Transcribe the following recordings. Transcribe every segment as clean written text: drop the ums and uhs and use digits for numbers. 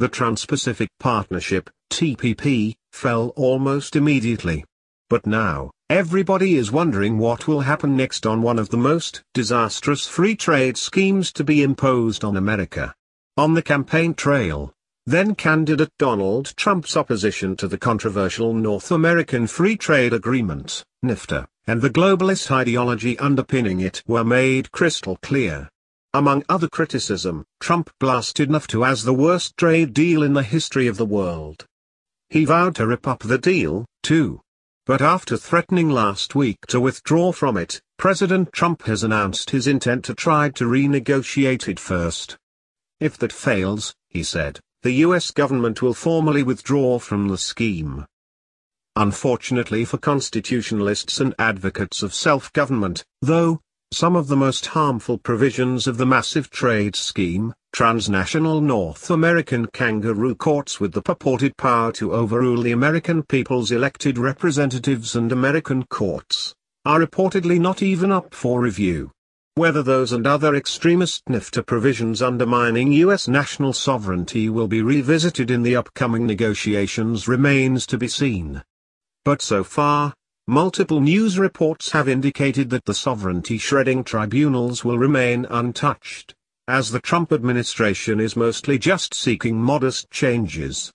The Trans-Pacific Partnership, TPP, fell almost immediately. But now, everybody is wondering what will happen next on one of the most disastrous free trade schemes to be imposed on America. On the campaign trail, then-candidate Donald Trump's opposition to the controversial North American Free Trade Agreement, NAFTA, and the globalist ideology underpinning it were made crystal clear. Among other criticism, Trump blasted NAFTA as the worst trade deal in the history of the world. He vowed to rip up the deal, too. But after threatening last week to withdraw from it, President Trump has announced his intent to try to renegotiate it first. If that fails, he said, the U.S. government will formally withdraw from the scheme. Unfortunately for constitutionalists and advocates of self-government, though, some of the most harmful provisions of the massive trade scheme, transnational North American kangaroo courts with the purported power to overrule the American people's elected representatives and American courts, are reportedly not even up for review. Whether those and other extremist NAFTA provisions undermining U.S. national sovereignty will be revisited in the upcoming negotiations remains to be seen. But so far, multiple news reports have indicated that the sovereignty-shredding tribunals will remain untouched, as the Trump administration is mostly just seeking modest changes.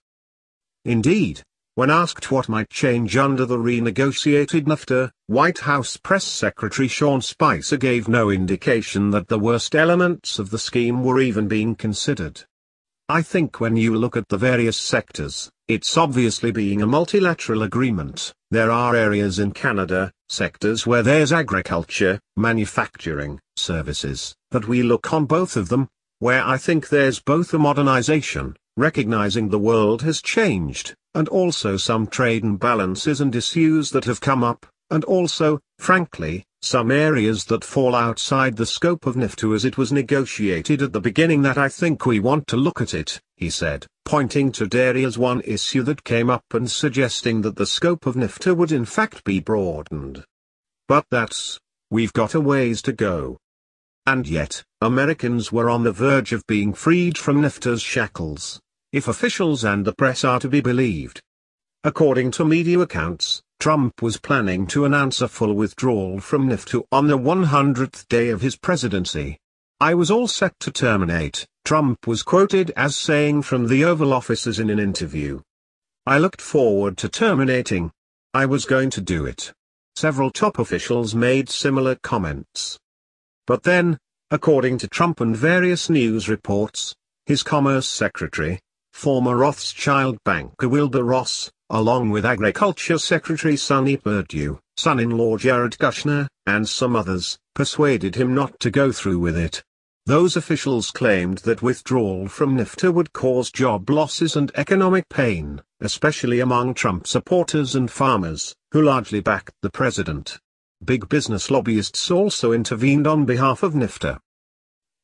Indeed, when asked what might change under the renegotiated NAFTA, White House Press Secretary Sean Spicer gave no indication that the worst elements of the scheme were even being considered. I think when you look at the various sectors, it's obviously being a multilateral agreement. There are areas in Canada, sectors where there's agriculture, manufacturing, services, that we look on both of them, where I think there's both a modernization, recognizing the world has changed, and also some trade imbalances and issues that have come up, and also, frankly, some areas that fall outside the scope of NAFTA as it was negotiated at the beginning that I think we want to look at it, he said, pointing to dairy as one issue that came up and suggesting that the scope of NAFTA would in fact be broadened. But we've got a ways to go. And yet, Americans were on the verge of being freed from NAFTA's shackles, if officials and the press are to be believed. According to media accounts, Trump was planning to announce a full withdrawal from NAFTA on the 100th day of his presidency. I was all set to terminate, Trump was quoted as saying from the Oval Offices in an interview. I looked forward to terminating. I was going to do it. Several top officials made similar comments. But then, according to Trump and various news reports, his Commerce Secretary, former Rothschild banker Wilbur Ross, along with Agriculture Secretary Sonny Perdue, son-in-law Jared Kushner, and some others, persuaded him not to go through with it. Those officials claimed that withdrawal from NAFTA would cause job losses and economic pain, especially among Trump supporters and farmers, who largely backed the president. Big business lobbyists also intervened on behalf of NAFTA.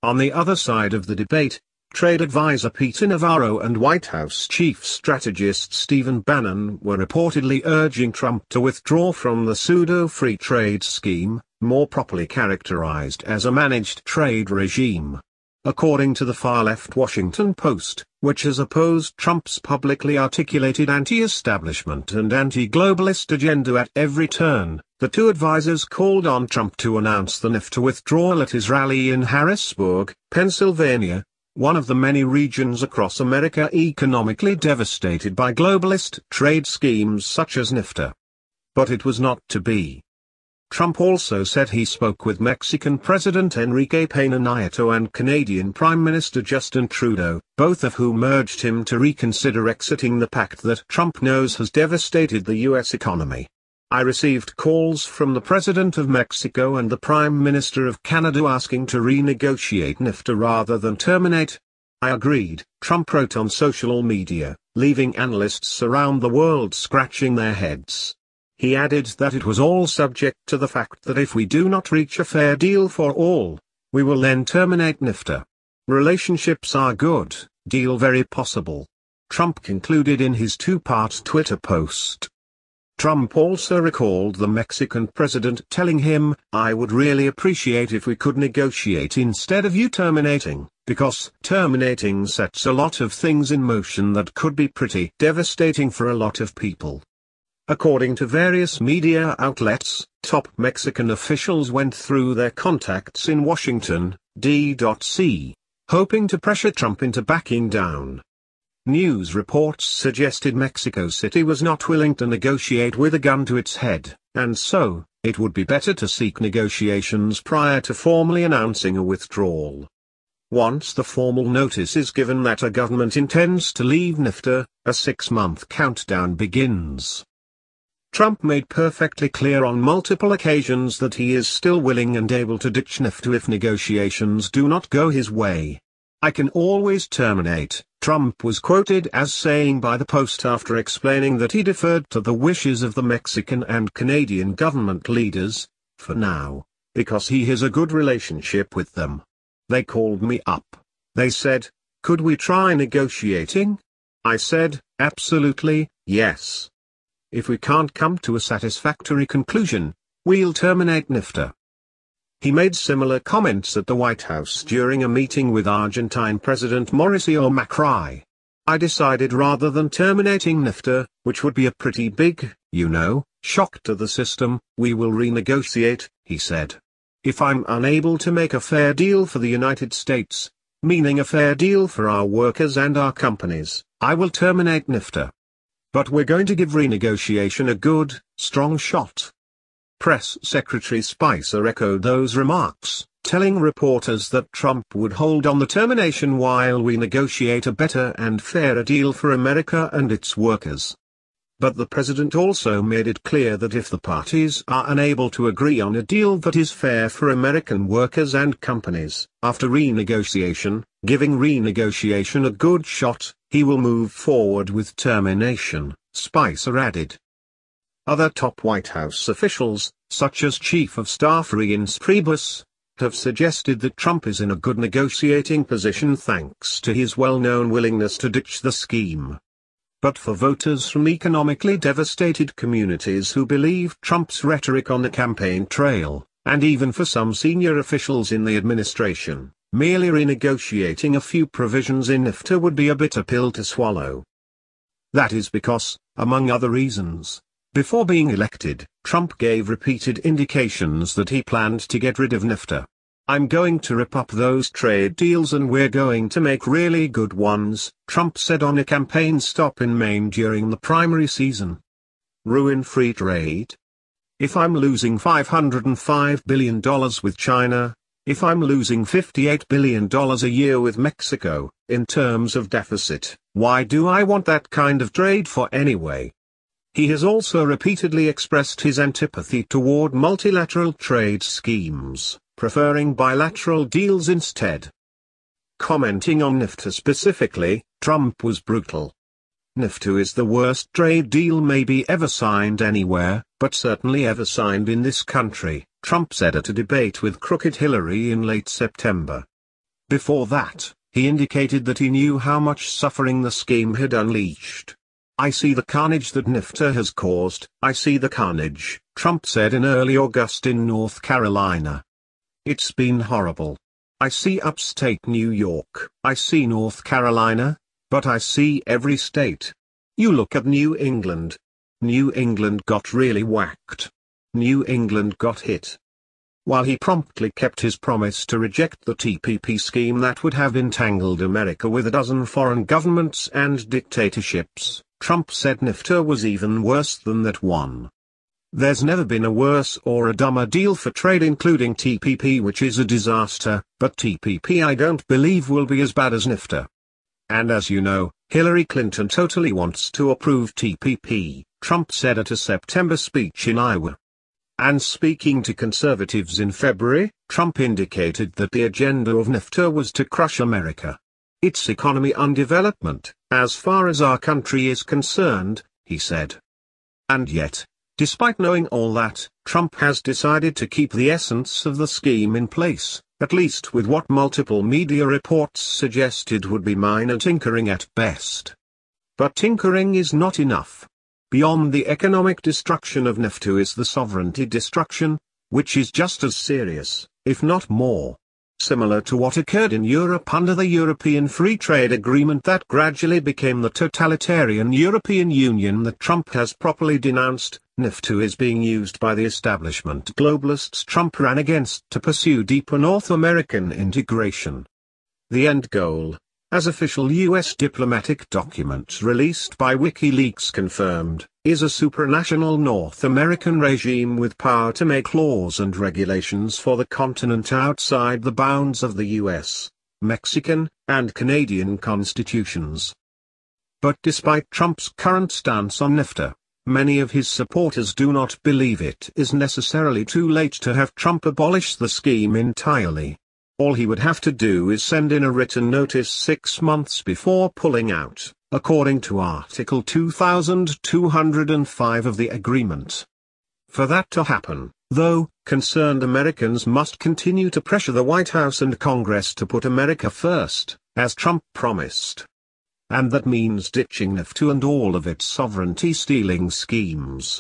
On the other side of the debate, Trade advisor Peter Navarro and White House chief strategist Stephen Bannon were reportedly urging Trump to withdraw from the pseudo-free trade scheme, more properly characterized as a managed trade regime. According to the far-left Washington Post, which has opposed Trump's publicly articulated anti-establishment and anti-globalist agenda at every turn, the two advisors called on Trump to announce the NAFTA withdrawal at his rally in Harrisburg, Pennsylvania, one of the many regions across America economically devastated by globalist trade schemes such as NAFTA. But it was not to be. Trump also said he spoke with Mexican President Enrique Peña Nieto and Canadian Prime Minister Justin Trudeau, both of whom urged him to reconsider exiting the pact that Trump knows has devastated the U.S. economy. I received calls from the President of Mexico and the Prime Minister of Canada asking to renegotiate NAFTA rather than terminate. I agreed, Trump wrote on social media, leaving analysts around the world scratching their heads. He added that it was all subject to the fact that if we do not reach a fair deal for all, we will then terminate NAFTA. Relationships are good, deal very possible. Trump concluded in his two-part Twitter post. Trump also recalled the Mexican president telling him, "I would really appreciate if we could negotiate instead of you terminating," because terminating sets a lot of things in motion that could be pretty devastating for a lot of people. According to various media outlets, top Mexican officials went through their contacts in Washington, D.C., hoping to pressure Trump into backing down. News reports suggested Mexico City was not willing to negotiate with a gun to its head, and so, it would be better to seek negotiations prior to formally announcing a withdrawal. Once the formal notice is given that a government intends to leave NAFTA, a 6-month countdown begins. Trump made perfectly clear on multiple occasions that he is still willing and able to ditch NAFTA if negotiations do not go his way. "I can always terminate," Trump was quoted as saying by the Post after explaining that he deferred to the wishes of the Mexican and Canadian government leaders, for now, because he has a good relationship with them. "They called me up. They said, 'Could we try negotiating?' I said, 'Absolutely, yes. If we can't come to a satisfactory conclusion, we'll terminate NAFTA.'" He made similar comments at the White House during a meeting with Argentine President Mauricio Macri. "I decided rather than terminating NAFTA, which would be a pretty big, shock to the system, we will renegotiate," he said. "If I'm unable to make a fair deal for the United States, meaning a fair deal for our workers and our companies, I will terminate NAFTA. But we're going to give renegotiation a good, strong shot." Press Secretary Spicer echoed those remarks, telling reporters that Trump would hold on the termination while we negotiate a better and fairer deal for America and its workers. But the president also made it clear that if the parties are unable to agree on a deal that is fair for American workers and companies, after renegotiation, giving renegotiation a good shot, he will move forward with termination, Spicer added. Other top White House officials, such as Chief of Staff Reince Priebus, have suggested that Trump is in a good negotiating position thanks to his well-known willingness to ditch the scheme. But for voters from economically devastated communities who believe Trump's rhetoric on the campaign trail, and even for some senior officials in the administration, merely renegotiating a few provisions in NAFTA would be a bitter pill to swallow. That is because, among other reasons, before being elected, Trump gave repeated indications that he planned to get rid of NAFTA. "I'm going to rip up those trade deals and we're going to make really good ones," Trump said on a campaign stop in Maine during the primary season. "Ruin free trade? If I'm losing $505 billion with China, if I'm losing $58 billion a year with Mexico, in terms of deficit, why do I want that kind of trade for anyway?" He has also repeatedly expressed his antipathy toward multilateral trade schemes, preferring bilateral deals instead. Commenting on NAFTA specifically, Trump was brutal. "NAFTA is the worst trade deal maybe ever signed anywhere, but certainly ever signed in this country," Trump said at a debate with crooked Hillary in late September. Before that, he indicated that he knew how much suffering the scheme had unleashed. "I see the carnage that NAFTA has caused, I see the carnage," Trump said in early August in North Carolina. "It's been horrible. I see upstate New York, I see North Carolina, but I see every state. You look at New England. New England got really whacked. New England got hit." While he promptly kept his promise to reject the TPP scheme that would have entangled America with a dozen foreign governments and dictatorships, Trump said NAFTA was even worse than that one. "There's never been a worse or a dumber deal for trade including TPP, which is a disaster, but TPP I don't believe will be as bad as NAFTA. And as you know, Hillary Clinton totally wants to approve TPP," Trump said at a September speech in Iowa. And speaking to conservatives in February, Trump indicated that the agenda of NAFTA was to crush America. "Its economy and development, as far as our country is concerned," he said. And yet, despite knowing all that, Trump has decided to keep the essence of the scheme in place, at least with what multiple media reports suggested would be minor tinkering at best. But tinkering is not enough. Beyond the economic destruction of NAFTA is the sovereignty destruction, which is just as serious, if not more. similar to what occurred in Europe under the European Free Trade Agreement that gradually became the totalitarian European Union that Trump has properly denounced. NAFTA is being used by the establishment globalists Trump ran against to pursue deeper North American integration. The end goal, as official U.S. diplomatic documents released by WikiLeaks confirmed, is a supranational North American regime with power to make laws and regulations for the continent outside the bounds of the U.S., Mexican, and Canadian constitutions. But despite Trump's current stance on NAFTA, many of his supporters do not believe it is necessarily too late to have Trump abolish the scheme entirely. All he would have to do is send in a written notice 6 months before pulling out, according to Article 2205 of the agreement. For that to happen, though, concerned Americans must continue to pressure the White House and Congress to put America first, as Trump promised. And that means ditching NAFTA and all of its sovereignty-stealing schemes.